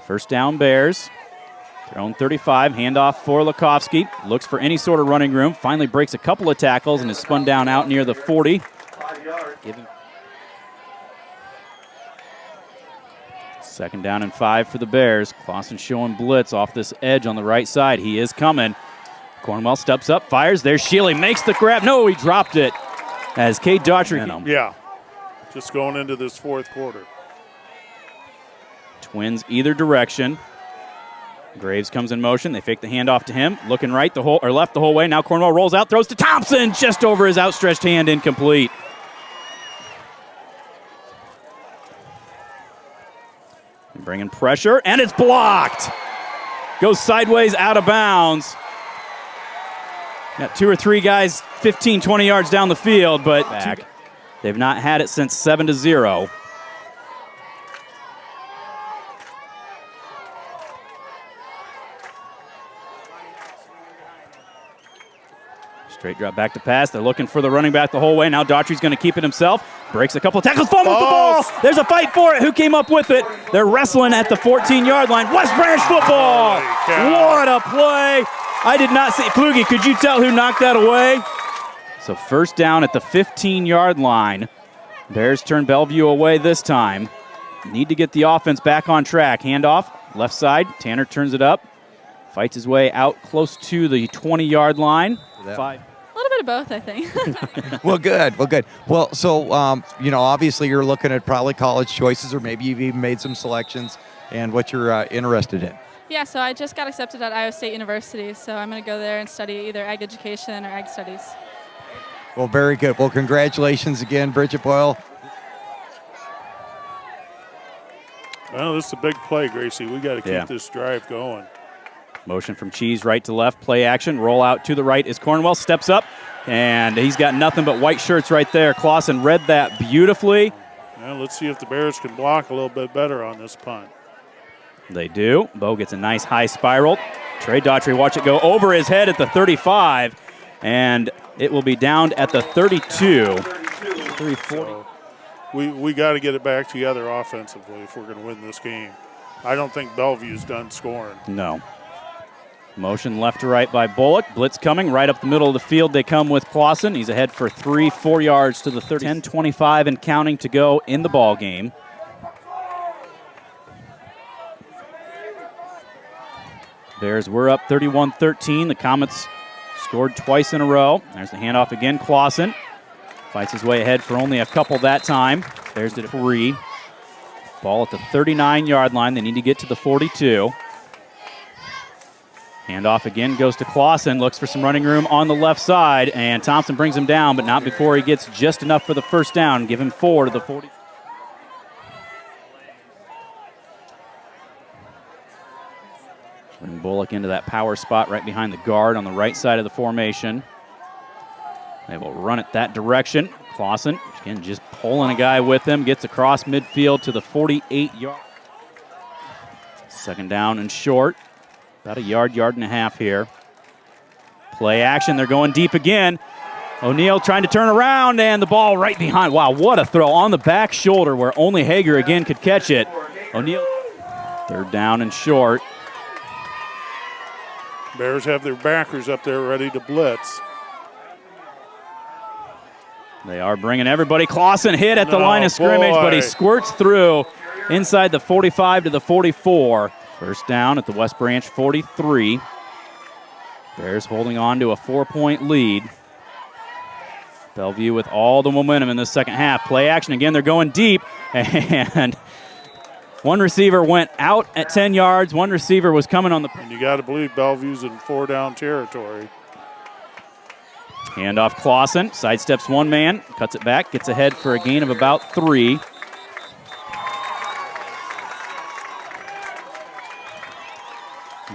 1st down, Bears. Their own 35, handoff for Lukovsky. Looks for any sort of running room. Finally breaks a couple of tackles and is spun down out near the 40. 2nd down and 5 for the Bears. Clausen showing blitz off this edge on the right side. He is coming. Cornwell steps up, fires. There's Shealy, makes the grab. No, he dropped it as Cade Daughtry. Yeah, just going into this 4th quarter. Twins either direction. Graves comes in motion. They fake the handoff to him. Looking right left the whole way. Now Cornwell rolls out, throws to Thompson, just over his outstretched hand, incomplete. Bringing pressure, and it's blocked. Goes sideways out of bounds. Got 2 or 3 guys 15, 20 yards down the field, but back. They've not had it since 7-0. Straight drop back to pass. They're looking for the running back the whole way. Now Daughtry's going to keep it himself. Breaks a couple of tackles, fumbles the ball. There's a fight for it. Who came up with it? They're wrestling at the 14-yard line. West Branch football. What a play. I did not see. Flugie, could you tell who knocked that away? So 1st down at the 15-yard line. Bears turn Bellevue away this time. Need to get the offense back on track. Handoff, left side. Tanner turns it up. Fights his way out close to the 20-yard line. 5. A little bit of both, I think. Well, good. Well, so, obviously you're looking at probably college choices, or maybe you've even made some selections, and what you're interested in. Yeah, so I just got accepted at Iowa State University, so I'm going to go there and study either ag education or ag studies. Well, very good. Well, congratulations again, Bridget Boyle. Well, this is a big play, Gracie. We got to keep this drive going. Motion from Cheese right to left. Play action. Roll out to the right is Cornwell. Steps up, and he's got nothing but white shirts right there. Clausen read that beautifully. Well, let's see if the Bears can block a little bit better on this punt. They do. Bo gets a nice high spiral. Trey Daughtry, watch it go over his head at the 35, and it will be downed at the 32. 340. So we got to get it back together offensively if we're going to win this game. I don't think Bellevue's done scoring. No. Motion left to right by Bullock. Blitz coming right up the middle of the field. They come with Clausen. He's ahead for 4 yards to the 30. 10:25 and counting to go in the ball game. Bears were up 31-13. The Comets scored twice in a row. There's the handoff again. Clausen fights his way ahead for only a couple that time. Bears did 3. Ball at the 39-yard line. They need to get to the 42. Handoff again goes to Clausen. Looks for some running room on the left side, and Thompson brings him down, but not before he gets just enough for the first down. Give him 4 to the 40. Bring Bullock into that power spot right behind the guard on the right side of the formation. They will run it that direction. Clausen, again, just pulling a guy with him, gets across midfield to the 48-yard. Second down and short. About a yard and a half here. Play action, they're going deep again. O'Neal trying to turn around, and the ball right behind. Wow, what a throw on the back shoulder where only Hager again could catch it. O'Neal, third down and short. Bears have their backers up there ready to blitz. They are bringing everybody. Clausen hit at the line of scrimmage, but he squirts through inside the 45 to the 44. First down at the West Branch 43. Bears holding on to a 4-point lead. Bellevue with all the momentum in the second half. Play action again. They're going deep, and one receiver went out at 10 yards. One receiver was coming on the. And you got to believe Bellevue's in 4-down territory. Handoff Clausen, sidesteps one man, cuts it back, gets ahead for a gain of about 3.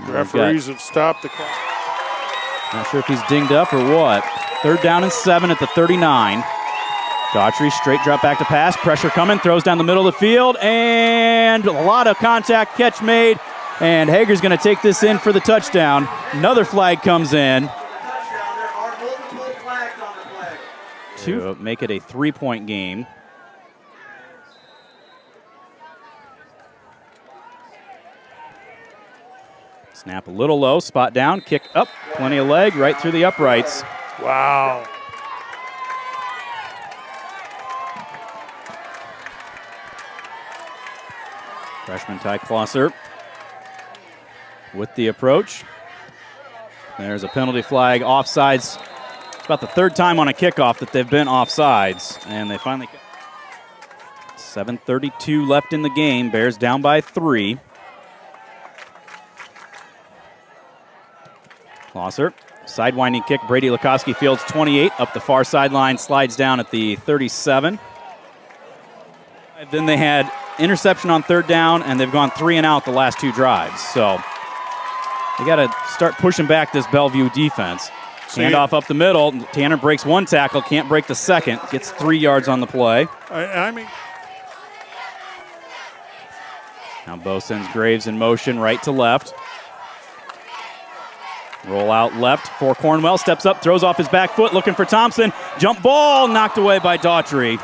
Referees have stopped the clock. Not sure if he's dinged up or what. Third down and 7 at the 39. Daughtry straight drop back to pass, pressure coming, throws down the middle of the field, and a lot of contact, catch made, and Hager's going to take this in for the touchdown. Another flag comes in. To make it a 3-point game. Snap a little low, spot down, kick up, plenty of leg, right through the uprights. Wow. Freshman Ty Klosser with the approach. There's a penalty flag, offsides. It's about the third time on a kickoff that they've been offsides, and they finally. 7:32 left in the game. Bears down by 3. Klosser, sidewinding kick. Brady Lukowski fields 28 up the far sideline, slides down at the 37. Then they had interception on third down, and they've gone 3 and out the last 2 drives. So they got to start pushing back this Bellevue defense. Handoff up the middle. Tanner breaks one tackle, can't break the second. Gets 3 yards on the play. I mean. Now Bo sends Graves in motion right to left. Roll out left for Cornwell. Steps up, throws off his back foot, looking for Thompson. Jump ball, knocked away by Daughtry.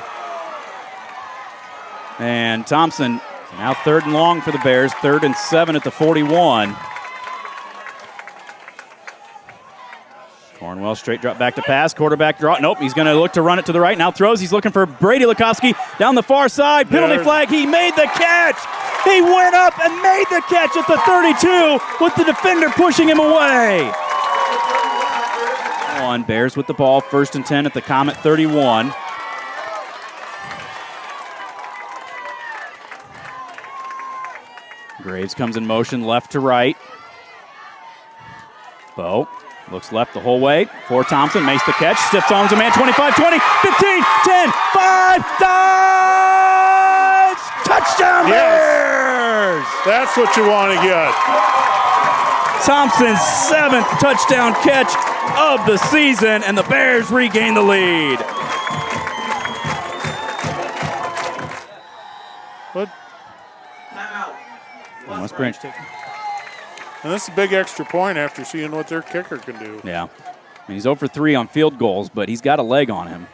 And Thompson now 3rd and long for the Bears. 3rd and 7 at the 41. Cornwell straight drop back to pass. Quarterback draw. Nope, he's going to look to run it to the right. Now throws. He's looking for Brady Lukowski down the far side. Penalty flag. He made the catch. He went up and made the catch at the 32 with the defender pushing him away. Bears with the ball. 1st and 10 at the Comet 31. Graves comes in motion left to right. Bo looks left the whole way for Thompson, makes the catch, stiff arms a man, 25, 20, 15, 10, 5, dives! Touchdown Bears! That's what you want to get. Thompson's 7th touchdown catch of the season, and the Bears regain the lead. But West Branch taking. and this is a big extra point after seeing what their kicker can do. Yeah. And he's 0 for 3 on field goals, but he's got a leg on him.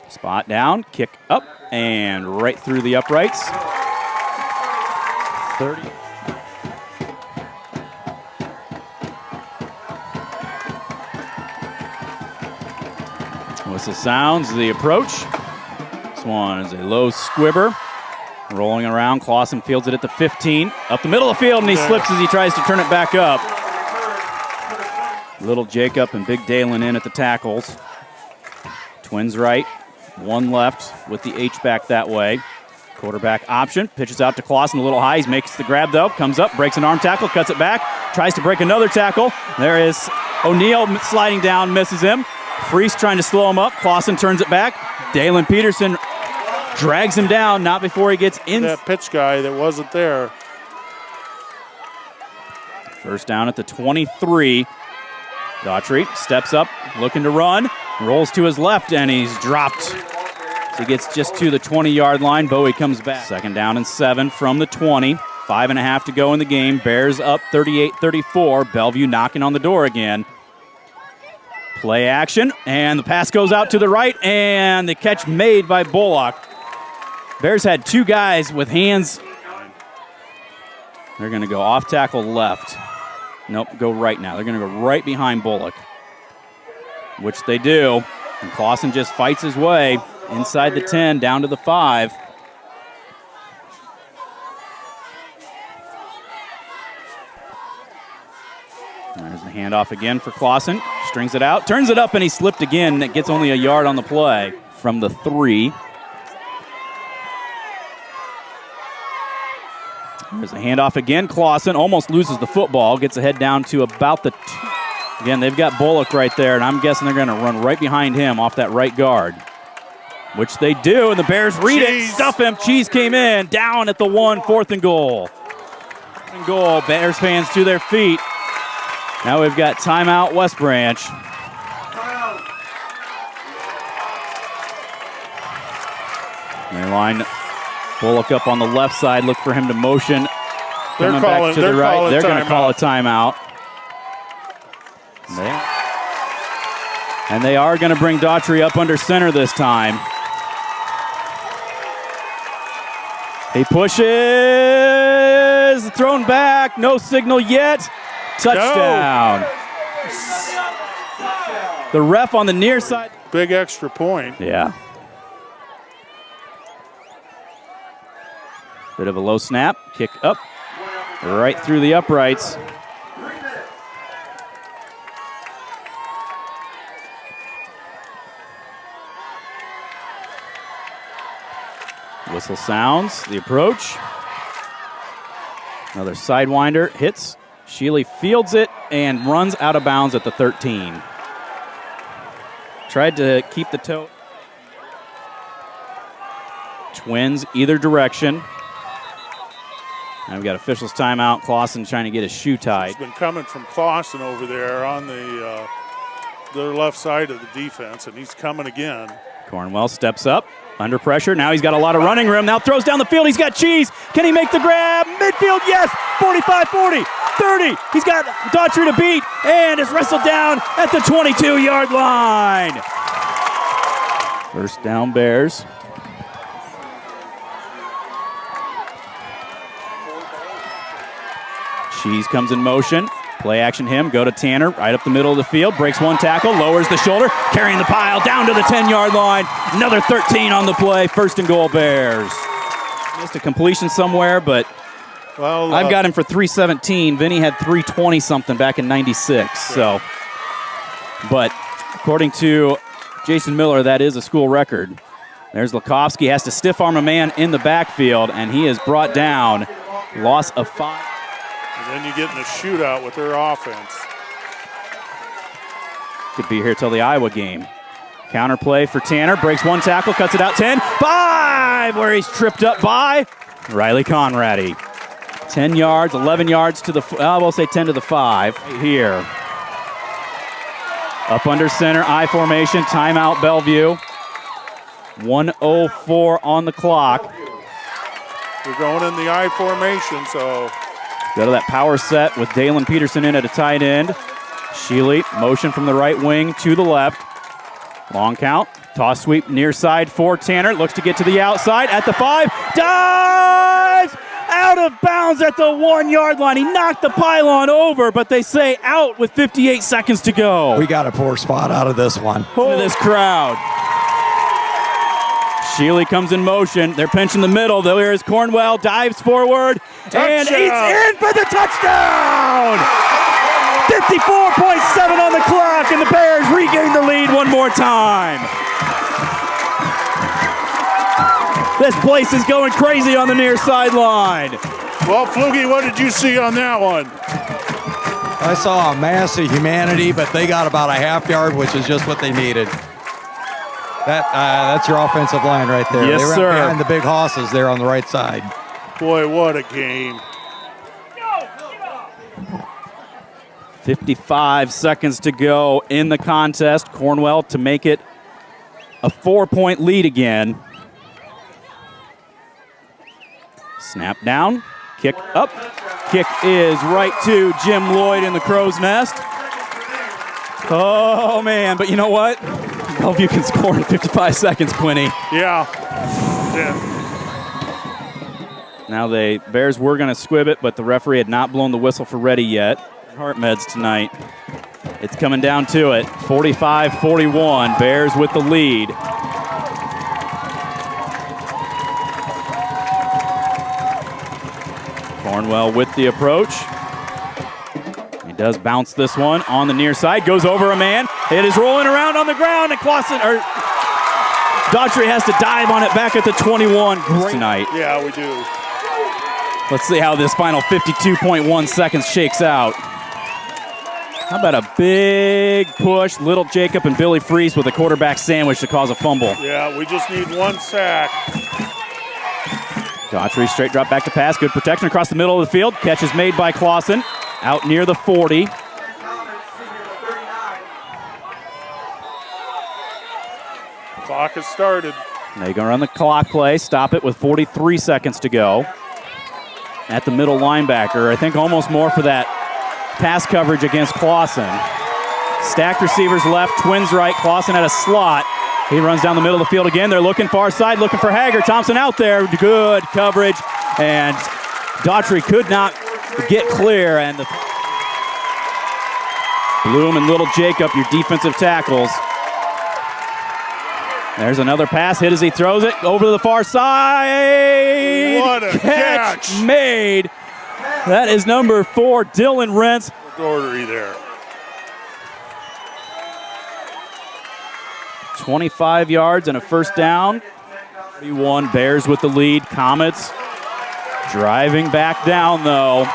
Spot down, kick up, and right through the uprights. 30. Whistle sounds the approach. This one is a low squibber. Rolling around, Clausen fields it at the 15. Up the middle of the field, and he slips as he tries to turn it back up. Little Jacob and Big Dalen in at the tackles. Twins right, one left with the H-back that way. Quarterback option, pitches out to Clausen a little high. He makes the grab though, comes up, breaks an arm tackle, cuts it back, tries to break another tackle. There is O'Neal sliding down, misses him. Freese trying to slow him up. Clausen turns it back. Dalen Peterson drags him down, not before he gets in. That pitch guy that wasn't there. First down at the 23. Daughtry steps up, looking to run, rolls to his left, and he's dropped. So he gets just to the 20-yard line. Bowie comes back. Second down and 7 from the 20. 5.5 to go in the game. Bears up 38-34. Bellevue knocking on the door again. Play action, and the pass goes out to the right, and the catch made by Bullock. Bears had two guys with hands. They're going to go off tackle left. Nope, go right now. They're going to go right behind Bullock, which they do. And Clausen just fights his way inside the 10, down to the 5. There's the handoff again for Clausen. Strings it out, turns it up, and he slipped again. It gets only a yard on the play from the 3. There's a handoff again. Clausen almost loses the football, gets ahead down to about the 2. Again, they've got Bullock right there, and I'm guessing they're going to run right behind him off that right guard, which they do, and the Bears read it, stuff him. Cheese came in, down at the 1, 4th and goal. 4th and goal, Bears fans to their feet. Now we've got timeout West Branch. They line Bullock up on the left side, look for him to motion. Coming back to the right, they're going to call a timeout. And they are going to bring Daughtry up under center this time. He pushes, thrown back, no signal yet. Touchdown. No. The ref on the near side. Big extra point. Yeah. Bit of a low snap, kick up, right through the uprights. Whistle sounds, the approach. Another sidewinder, hits. Shealy fields it and runs out of bounds at the 13. Tried to keep the toe. Twins either direction. And we've got officials timeout. Clausen trying to get his shoe tied. It's been coming from Clausen over there on the left side of the defense, and he's coming again. Cornwell steps up, under pressure. Now he's got a lot of running room. Now throws down the field. He's got Cheese. Can he make the grab? Midfield, yes. 45, 40, 30. He's got Daughtry to beat, and is wrestled down at the 22-yard line. First down, Bears. Cheese comes in motion. Play action him, go to Tanner, right up the middle of the field, breaks one tackle, lowers the shoulder, carrying the pile down to the 10-yard line. Another 13 on the play, 1st and goal Bears. Missed a completion somewhere, but I've got him for 317. Vinny had 320-something back in 96. So, but according to Jason Miller, that is a school record. There's Lakovsky, has to stiff arm a man in the backfield, and he is brought down. Loss of 5. And then you get in a shootout with their offense. Could be here till the Iowa game. Counter play for Tanner, breaks one tackle, cuts it out 10, 5, where he's tripped up by Riley Conradi. 10 yards, 11 yards to the, we'll say 10 to the 5 here. Up under center, I formation, timeout Bellevue. 1:04 on the clock. We're going in the I formation, so. Go to that power set with Dalen Peterson in at a tight end. Sheely, motion from the right wing to the left. Long count, toss sweep near side for Tanner. Looks to get to the outside at the 5. Dives! Out of bounds at the 1 yard line. He knocked the pylon over, but they say out with 58 seconds to go. We got a poor spot out of this one. Look at this crowd. Sheely comes in motion. They're pinching the middle. There is Cornwell, dives forward, and he's in for the touchdown! 54.7 on the clock, and the Bears regain the lead one more time. This place is going crazy on the near sideline. Well, Flugie, what did you see on that one? I saw a mass of humanity, but they got about a half yard, which is just what they needed. That's your offensive line right there. Yes, they were sir. behind the big hosses there on the right side. Boy, what a game. 55 seconds to go in the contest. Cornwell to make it a 4-point lead again. Snap down, kick up. Kick is right to Jim Lloyd in the crow's nest. Oh, man, but you know what? Bellevue can score in 55 seconds, Quinny. Yeah. Now the Bears were going to squib it, but the referee had not blown the whistle for ready yet. Heart meds tonight. It's coming down to it. 45-41, Bears with the lead. Cornwell with the approach. He does bounce this one on the near side. Goes over a man. It is rolling around on the ground, and Daughtry has to dive on it back at the 21 tonight. Yeah, we do. Let's see how this final 52.1 seconds shakes out. How about a big push? Little Jacob and Billy Freese with a quarterback sandwich to cause a fumble. Yeah, we just need one sack. Daughtry straight drop back to pass. Good protection across the middle of the field. Catch is made by Clausen out near the 40. Clock has started. Now you're going to run the clock play. Stop it with 43 seconds to go. At the middle linebacker. I think almost more for that pass coverage against Clausen. Stacked receivers left, twins right. Clausen at a slot. He runs down the middle of the field again. They're looking far side, looking for Hager. Thompson out there. Good coverage. And Daughtry could not get clear. And Bloom and Little Jacob, your defensive tackles. There's another pass. Hit as he throws it over to the far side. What a catch made. That is number 4, Dylan Rentz. Daughtry there. 25 yards and a first down. 31 Bears with the lead. Comets driving back down, though.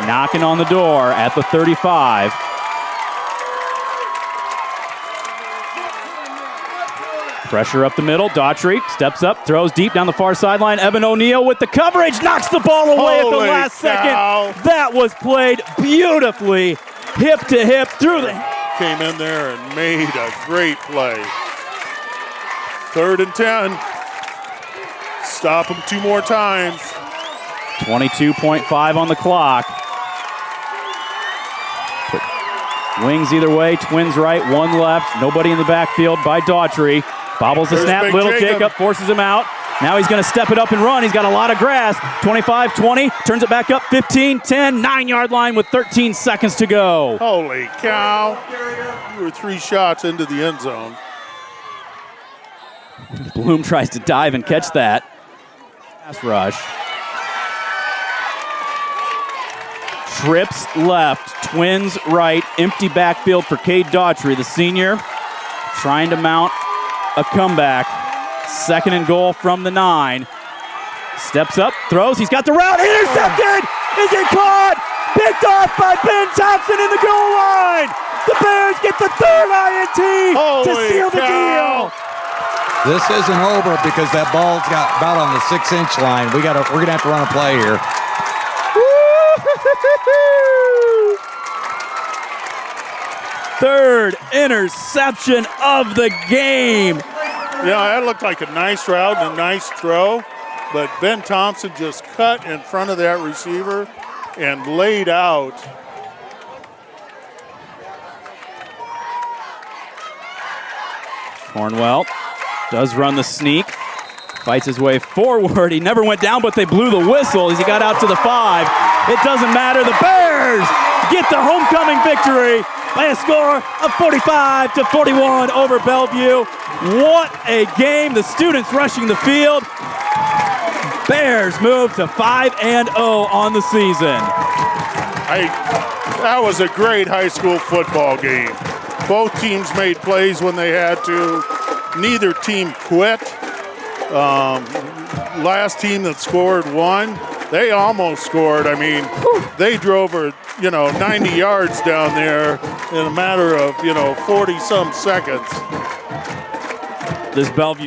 Knocking on the door at the 35. Pressure up the middle. Daughtry steps up, throws deep down the far sideline. Evan O'Neal with the coverage, knocks the ball away at the last second. That was played beautifully, hip to hip through the. Came in there and made a great play. 3rd and 10. Stop him 2 more times. 22.5 on the clock. Wings either way, twins right, 1 left. Nobody in the backfield by Daughtry. Bobbles the snap, Little Jacob forces him out. Now he's going to step it up and run. He's got a lot of grass. 25-20, turns it back up, 15-10, 9-yard line with 13 seconds to go. Holy cow. You were 3 shots into the end zone. Bloom tries to dive and catch that. Pass rush. Trips left, twins right, empty backfield for Cade Daughtry, the senior, trying to mount a comeback. 2nd and goal from the 9. Steps up, throws, he's got the route, intercepted! Is it caught? Picked off by Ben Thompson in the goal line! The Bears get the 3rd INT to seal the deal! This isn't over because that ball's got about on the 6-inch line. We're gonna have to run a play here. Third interception of the game. Yeah, that looked like a nice route and a nice throw, but Ben Thompson just cut in front of that receiver and laid out. Cornwell does run the sneak, fights his way forward. He never went down, but they blew the whistle as he got out to the 5. It doesn't matter. The Bears get the homecoming victory by a score of 45-41 over Bellevue. What a game. The students rushing the field. Bears move to 5-0 on the season. That was a great high school football game. Both teams made plays when they had to. Neither team quit. Last team that scored won. They almost scored. I mean, they drove 90 yards down there in a matter of 40-some seconds. This Bellevue